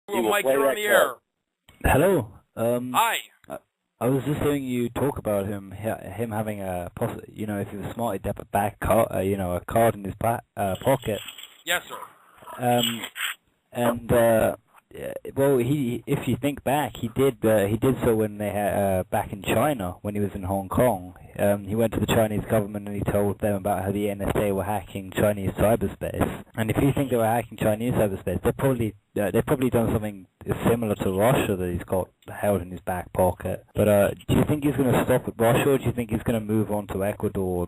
Mike, you're on the air. Hello. Hi. I was just hearing you talk about him having if he was smart, he'd have a a card in his pocket. Yes, sir. If you think back, he did so when they had back in China when he was in Hong Kong. He went to the Chinese government and he told them about how the NSA were hacking Chinese cyberspace. And if you think they were hacking Chinese cyberspace, they've probably done something similar to Russia that he's got held in his back pocket. But do you think he's going to stop at Russia, or do you think he's going to move on to Ecuador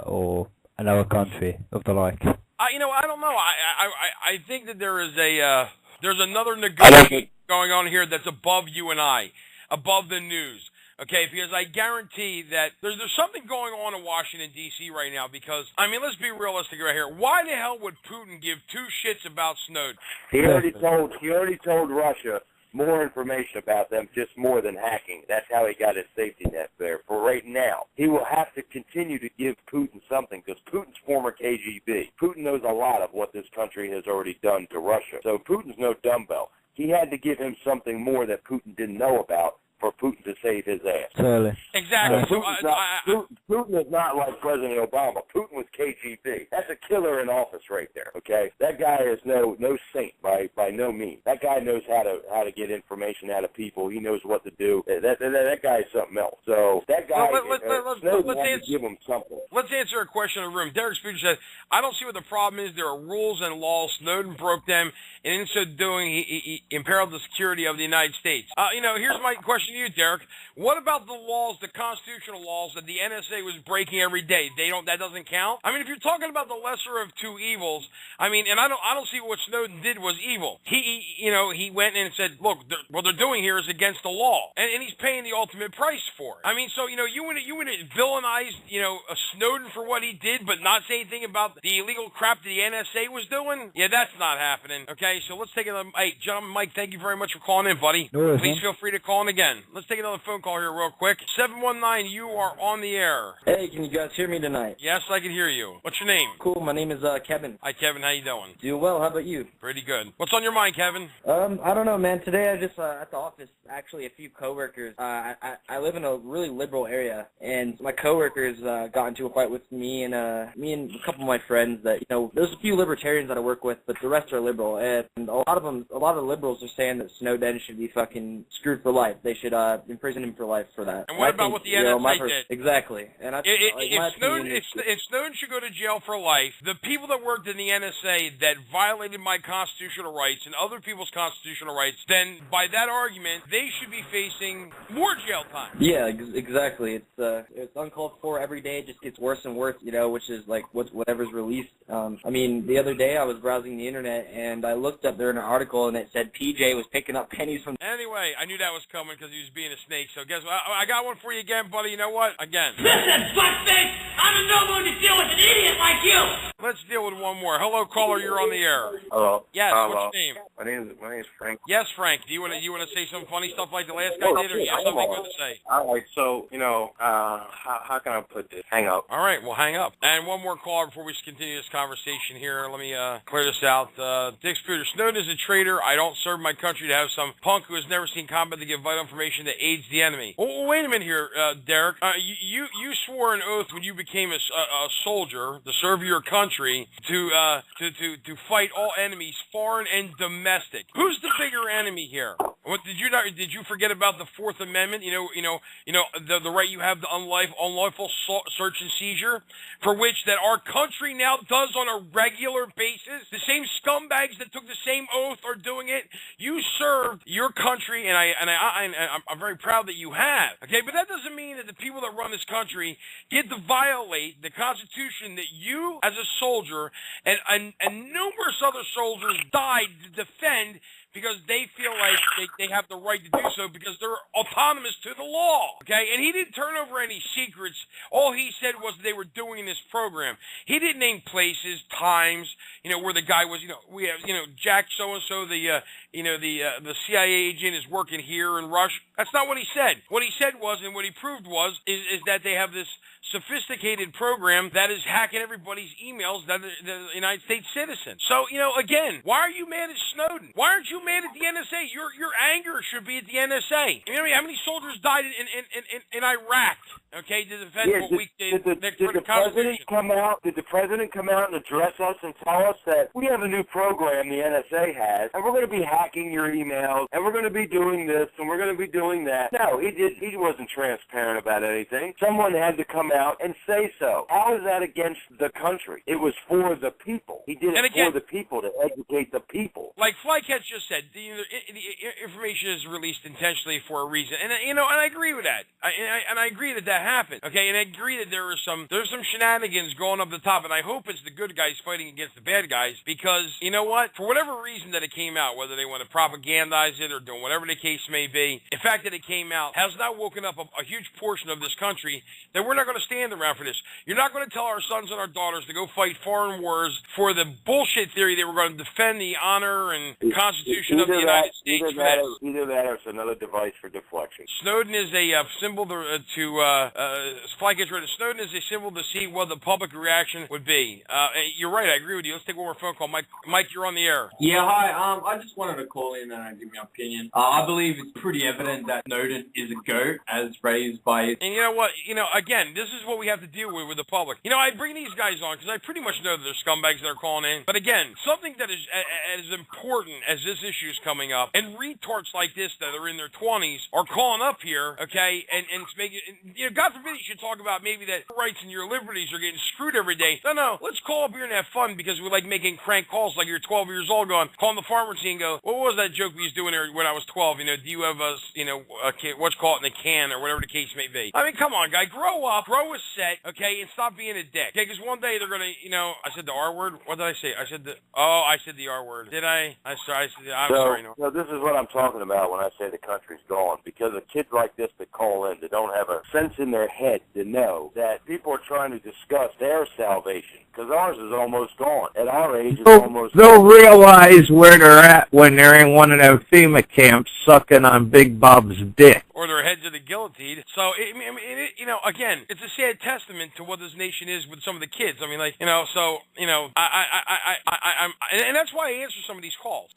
or another country of the like? I don't know. I think that there's another negotiation going on here that's above you and I, above the news. Okay, because I guarantee that there's something going on in Washington, D.C. right now because, let's be realistic right here. Why the hell would Putin give two shits about Snowden? He already told Russia more information about them, just more than hacking. That's how he got his safety net there. For right now, he will have to continue to give Putin something because Putin's former KGB. Putin knows a lot of what this country has already done to Russia. So Putin's no dumbbell. He had to give him something more that Putin didn't know about for Putin to save his ass. Totally. Exactly. So Putin is not like President Obama. Putin was KGB. That's a killer in office right there, okay? That guy is no saint by no means. That guy knows how to get information out of people. He knows what to do. That guy is something else. So that guy, Snowden had to give him something. Let's answer a question in the room. Derek Speaker said, I don't see what the problem is. There are rules and laws. Snowden broke them, and in so doing, he imperiled the security of the United States. Here's my question to you, Derek. What about the laws, the constitutional laws that the NSA was breaking every day? That doesn't count? If you're talking about the lesser of two evils, and I don't see what Snowden did was evil. He went and said, look, what they're doing here is against the law, and he's paying the ultimate price for it. So you want to villainize, Snowden for what he did, but not say anything about the illegal crap that the NSA was doing? Yeah, that's not happening. Okay, so let's take another. Hey, gentlemen, Mike, thank you very much for calling in, buddy. No, please feel free to call in again. Let's take another phone call here real quick. 719, you are on the air. Hey, can you guys hear me tonight? Yes, I can hear you. What's your name? Cool, my name is Kevin. Hi, Kevin. How you doing? Doing well. How about you? Pretty good. What's on your mind, Kevin? I don't know, man. Today I just at the office, actually, a few coworkers. I live in a really liberal area, and my coworkers got into a fight with me and a couple of my friends. That there's a few libertarians that I work with, but the rest are liberal, and a lot of the liberals are saying that Snowden should be fucking screwed for life. They should imprison him for life for that. And what about what the NSA did? Exactly. And if Snowden should go to jail for life, the people that worked in the NSA that violated my constitutional rights and other people's constitutional rights, then by that argument, they should be facing more jail time. Yeah, exactly. It's uncalled for every day. It just gets worse and worse, which is like whatever's released. The other day I was browsing the internet and I looked up there in an article and it said PJ was picking up pennies from... Anyway, I knew that was coming because he was being a snake. So guess what? I got one for you again, buddy. You know what? Again. Listen, fuckface! I'm in no mood to deal with an idiot like you! Let's deal with one more. Hello, caller. You're on the air. Hello. Yes. Hello. What's your name? My name is Frank. Yes, Frank. Do you want to say some funny stuff like the last guy did, or you have something good to say? All right. So how can I put this? Hang up. All right. Well, hang up. And one more caller before we continue this conversation here. Let me clear this out. Dick Spooter. Snowden is a traitor. I don't serve my country to have some punk who has never seen combat to give vital information that aids the enemy. Well, wait a minute here, Derek. You swore an oath when you became a soldier to serve your country to fight all enemies, foreign and domestic. Who's the bigger enemy here? What did you forget about the Fourth Amendment? The right you have to unlawful search and seizure, for which that our country now does on a regular basis. The same scumbags that took the same oath are doing it. You served your country, and I'm very proud that you have. Okay, but that doesn't mean that the people that run this country get to violate the Constitution that you, as a soldier, and numerous other soldiers died to defend, because they feel like they have the right to do so because they're autonomous to the law, okay? And he didn't turn over any secrets. All he said was they were doing this program. He didn't name places, times, where the guy was, we have, Jack so-and-so, the CIA agent is working here in Russia. That's not what he said. What he said was, and what he proved was, is that they have this sophisticated program that is hacking everybody's emails that are the United States citizens. So, again, why are you mad at Snowden? Why aren't you mad at the NSA? Your anger should be at the NSA. You know how many soldiers died in Iraq? Okay, to defend what we did. Did the president come out? Did the president come out and address us and tell us that we have a new program the NSA has, and we're going to be hacking your emails, and we're going to be doing this, and we're going to be doing that? No, he wasn't transparent about anything. Someone had to come out and say so. How is that against the country? It was for the people. He did it for the people, to educate the people. Like Flycatch just said, the information is released intentionally for a reason, and and I agree with that. I agree that happened. Okay, and I agree that there's some shenanigans going up the top, and I hope it's the good guys fighting against the bad guys, because you know what? For whatever reason that it came out, whether they want to propagandize it or doing whatever the case may be, the fact that it came out has now woken up a huge portion of this country that we're not going to stand around for this. You're not going to tell our sons and our daughters to go fight foreign wars for the bullshit theory that we're going to defend the honor and Constitution of the United States. Either that or it's another device for deflection. Snowden is a symbol Flycatch read it. Snowden is a symbol to see what the public reaction would be. You're right. I agree with you. Let's take one more phone call. Mike, you're on the air. Yeah, hi. I just wanted to call in and give my opinion. I believe it's pretty evident that Snowden is a goat, as raised by... And you know what? Again, this is what we have to deal with the public. I bring these guys on because I pretty much know that they're scumbags that are calling in. But again, something that is as important as this issue is coming up, and retards like this that are in their 20s are calling up here, okay, and making, God forbid you should talk about maybe that your rights and your liberties are getting screwed every day. No, let's call up here and have fun, because we like making crank calls like you're 12 years old going, calling the pharmacy and go, what was that joke we was doing there when I was 12? Do you have a kid, what's called in a can, or whatever the case may be. I mean, come on, guy, grow up, grow a set, okay, and stop being a dick. Okay, because one day they're gonna, I said the R word. What did I say? I said the R word. Did I? I'm sorry. No, this is what I'm talking about when I say the country's gone, because of kids like this that call in, that don't have a sense in their head to know that people are trying to discuss their salvation, because ours is almost gone. At our age, it's almost They'll realize where they're at when they're in one of them FEMA camps sucking on Big Bob's dick. Or their heads are the guillotine. So, again, it's a sad testament to what this nation is with some of the kids. I mean, and that's why I answer some of these calls.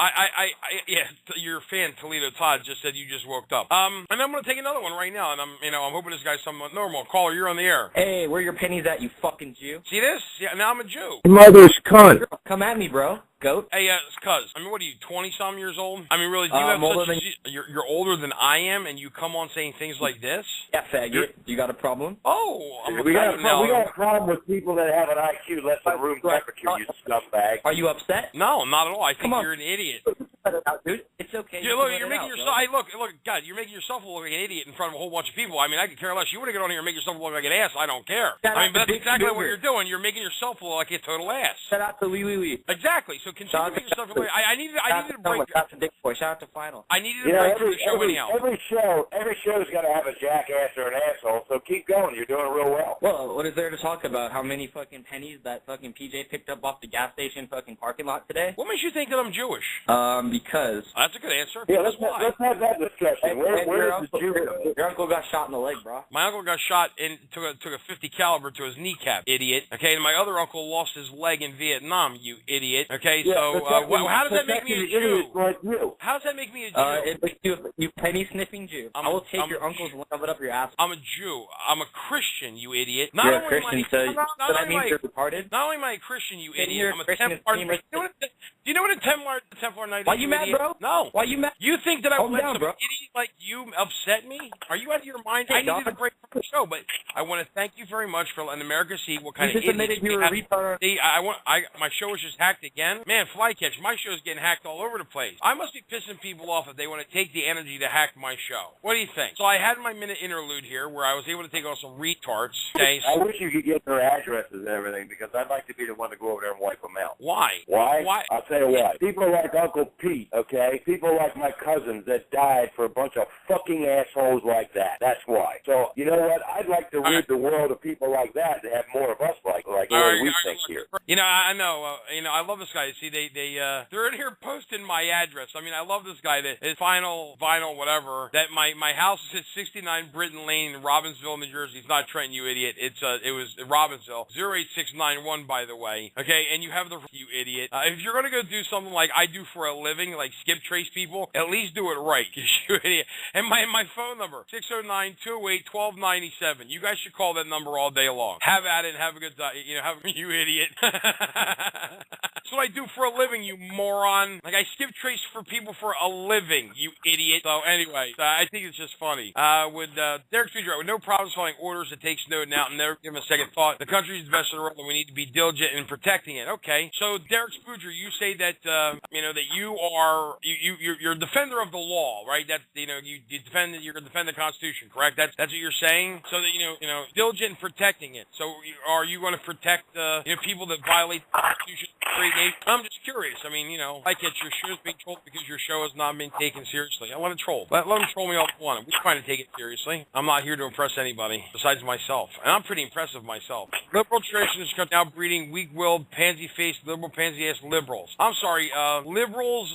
Your fan, Toledo Todd, just said you just woke up. And I'm going to take another one right now, and I'm hoping this guy's somewhat normal. Caller, you're on the air. Hey, where are your pennies at, you fucking Jew? See this? Yeah, now I'm a Jew. Mother's cunt. Come at me, bro. Goat. Hey, cuz. I mean, what are you, 20-some years old? I mean, really, do you have such... You're older than I am, and you come on saying things like this? Yeah, faggot. You got a problem? Oh, we got a problem with people that have an IQ less than room temperature, you scumbag. Are you upset? No, not at all. I think you're an idiot. Dude, it's okay. You're making yourself... Hey, look, God, you're making yourself look like an idiot in front of a whole bunch of people. I mean, I could care less. You want to get on here and make yourself look like an ass, I don't care. I mean, but that's exactly what you're doing. You're making yourself look like a total ass. Shout out to Wee. Exactly. So continue making yourself look like... I needed a break. Shout out to Dick Boy. Shout out to Final. I needed a break from the show anyhow. Every show's got to have a jackass or an asshole, so keep going. You're doing real well. Well, what is there to talk about? How many fucking pennies that fucking PJ picked up off the gas station fucking parking lot today? What makes you think that I'm Jewish? Because... That's a good answer. Yeah, let's have that discussion. Where is the Jew? Your uncle got shot in the leg, bro. My uncle got shot and took a 50 caliber to his kneecap, idiot. Okay, and my other uncle lost his leg in Vietnam, you idiot. Okay, so how does that make me a Jew? How does that make me a Jew? It makes you penny-sniffing Jew. I will take your uncle's and shove it up your ass. I'm a Jew. I'm a Christian, you idiot. You're a Christian, so that means you're retarded? Not only am I a Christian, you idiot, I'm a Templar. Do you know what a Templar Knight is? Why you mad, bro? No. Why you mad? You think that I would let some idiot like you upset me? Are you out of your mind? I needed a break from the show, but I want to thank you very much for letting America see what kind of idiot you were a retard. See, my show was just hacked again. Man, Flycatch, my show's getting hacked all over the place. I must be pissing people off if they want to take the energy to hack my show. What do you think? So I had my minute interlude here where I was able to take on some retards. Okay, I wish you could get their addresses and everything, because I'd like to be the one to go over there and wipe them out. Why? Why? I'll tell you why. People like Uncle Pete, okay? People like my cousins that died for a bunch bunch of fucking assholes like that. That's why. So, you know what? I'd like to rid the world of people like that to have more of us like the way we think here. You know, I know. You know, I love this guy. See, they're in here posting my address. I mean, I love this guy. That his final vinyl, whatever. That my house is at 69 Britton Lane in Robbinsville, New Jersey. It's not Trenton, you idiot. It was Robbinsville. 08691, by the way. Okay, and you have the you idiot. If you're gonna go do something like I do for a living, like skip trace people, at least do it right, you idiot. And my phone number 609-208-1297. You guys should call that number all day long. Have at it. And have a good day. You know, you idiot. That's what I do for a living, you moron. Like, I skip trace for people for a living, you idiot. So, anyway, I think it's just funny. With Derek Speedright, with no problems following orders that take Snowden out and never give him a second thought, the country is the best in the world and we need to be diligent in protecting it. Okay, so Derek Spoodger, you say that, you know, that you're a defender of the law, right? That's, you know, you're going to defend the Constitution, correct? That's what you're saying? So that, you know, diligent in protecting it. So, are you going to protect, you know, people that violate the Constitution? I'm just curious. I mean, you know, I get your show's being trolled because your show has not been taken seriously. I want to troll. Let them troll me all they want. We're trying to take it seriously. I'm not here to impress anybody besides myself. And I'm pretty impressive myself. Liberal tradition is now breeding weak-willed, pansy-faced, liberal, pansy-ass liberals. I'm sorry, liberals,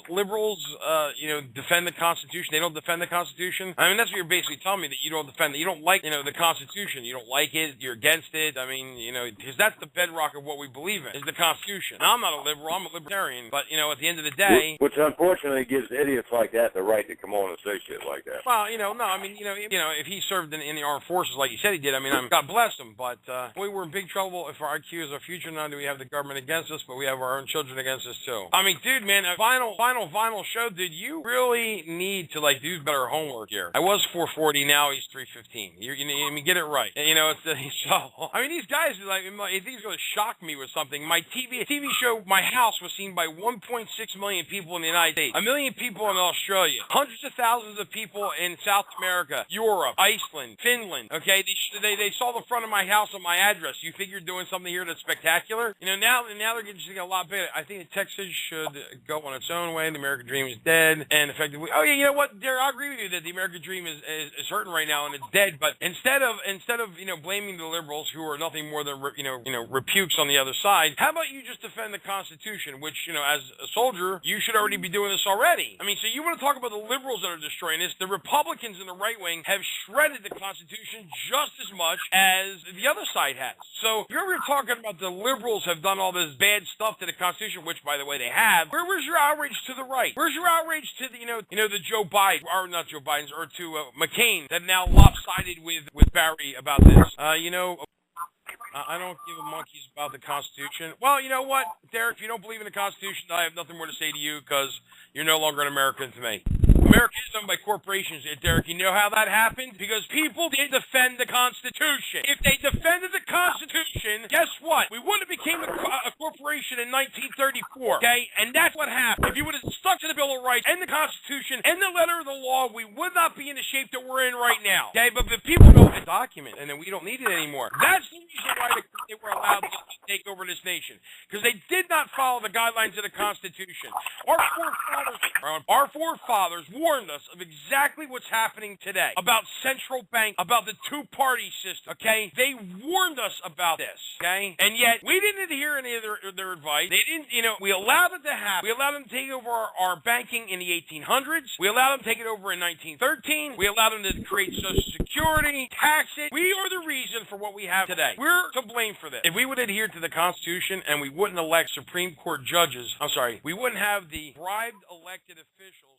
you know, defend the Constitution. They don't defend the Constitution. I mean, that's what you're basically telling me, that you don't defend it. You don't like, you know, the Constitution. You don't like it. You're against it. I mean, you know, because that's the bedrock of what we believe in, is the Constitution. Now, I'm not a liberal. I'm a libertarian. But, you know, at the end of the day... Which unfortunately gives idiots like that the right to come on and say shit like that. Well, you know, no, I mean, you know, if he served in the armed forces like he said he did, I mean, God bless him. But we were in big trouble if our IQ is our future. Not only do we have the government against us, but we have our own children against us, too. I mean, dude, man, a final show, dude, you really need to, like, do better homework here. I was 440, now he's 315. I mean, get it right. You know, so, I mean, these guys, like, I think he's going to shock me with something. My TV show, my house, was seen by 1.6 million people in the United States, 1 million people in Australia, hundreds of thousands of people in South America, Europe, Iceland, Finland. Okay, they saw the front of my house and my address. You think you're doing something here that's spectacular? You know, now they're getting a lot better. I think Texas should go on its own way. The American dream is dead, and effectively, oh yeah, you know what, Derek, I agree with you that the American dream is hurting right now and it's dead. But instead of you know, blaming the liberals, who are nothing more than you know repukes on the other side, how about you just defend the Constitution, which, you know, as a soldier, you should already be doing this already. I mean, so you want to talk about the liberals that are destroying this? The Republicans in the right wing have shredded the Constitution just as much as the other side has. So you're over here talking about the liberals have done all this bad stuff to the Constitution, which, by the way, they have. Where's your outrage to the right? Where's your outrage to the, you know, the Joe Biden, or not Joe Biden's, or to McCain, that now lopsided with Barry about this? You know, I don't give a monkey's about the Constitution. Well, you know what, Derek, if you don't believe in the Constitution, I have nothing more to say to you, because you're no longer an American to me. America is owned by corporations, Derek. You know how that happened? Because people did defend the Constitution. If they defended the Constitution, guess what? We wouldn't have became a corporation in 1934, okay? And that's what happened. If you would have stuck to the Bill of Rights and the Constitution and the letter of the law, we would not be in the shape that we're in right now, okay? But the people go, a document, and then we don't need it anymore. That's the reason why they were allowed to take over this nation, because they did not follow the guidelines of the Constitution. Our forefathers warned us of exactly what's happening today, about central bank, about the two-party system, okay? They warned us about this, okay? And yet, we didn't adhere any of their advice. They didn't, you know, we allowed it to happen. We allowed them to take over our banking in the 1800s. We allowed them to take it over in 1913. We allowed them to create Social Security, tax it. We are the reason for what we have today. We're to blame for this. If we would adhere to the Constitution and we wouldn't elect Supreme Court judges, we wouldn't have the bribed elected officials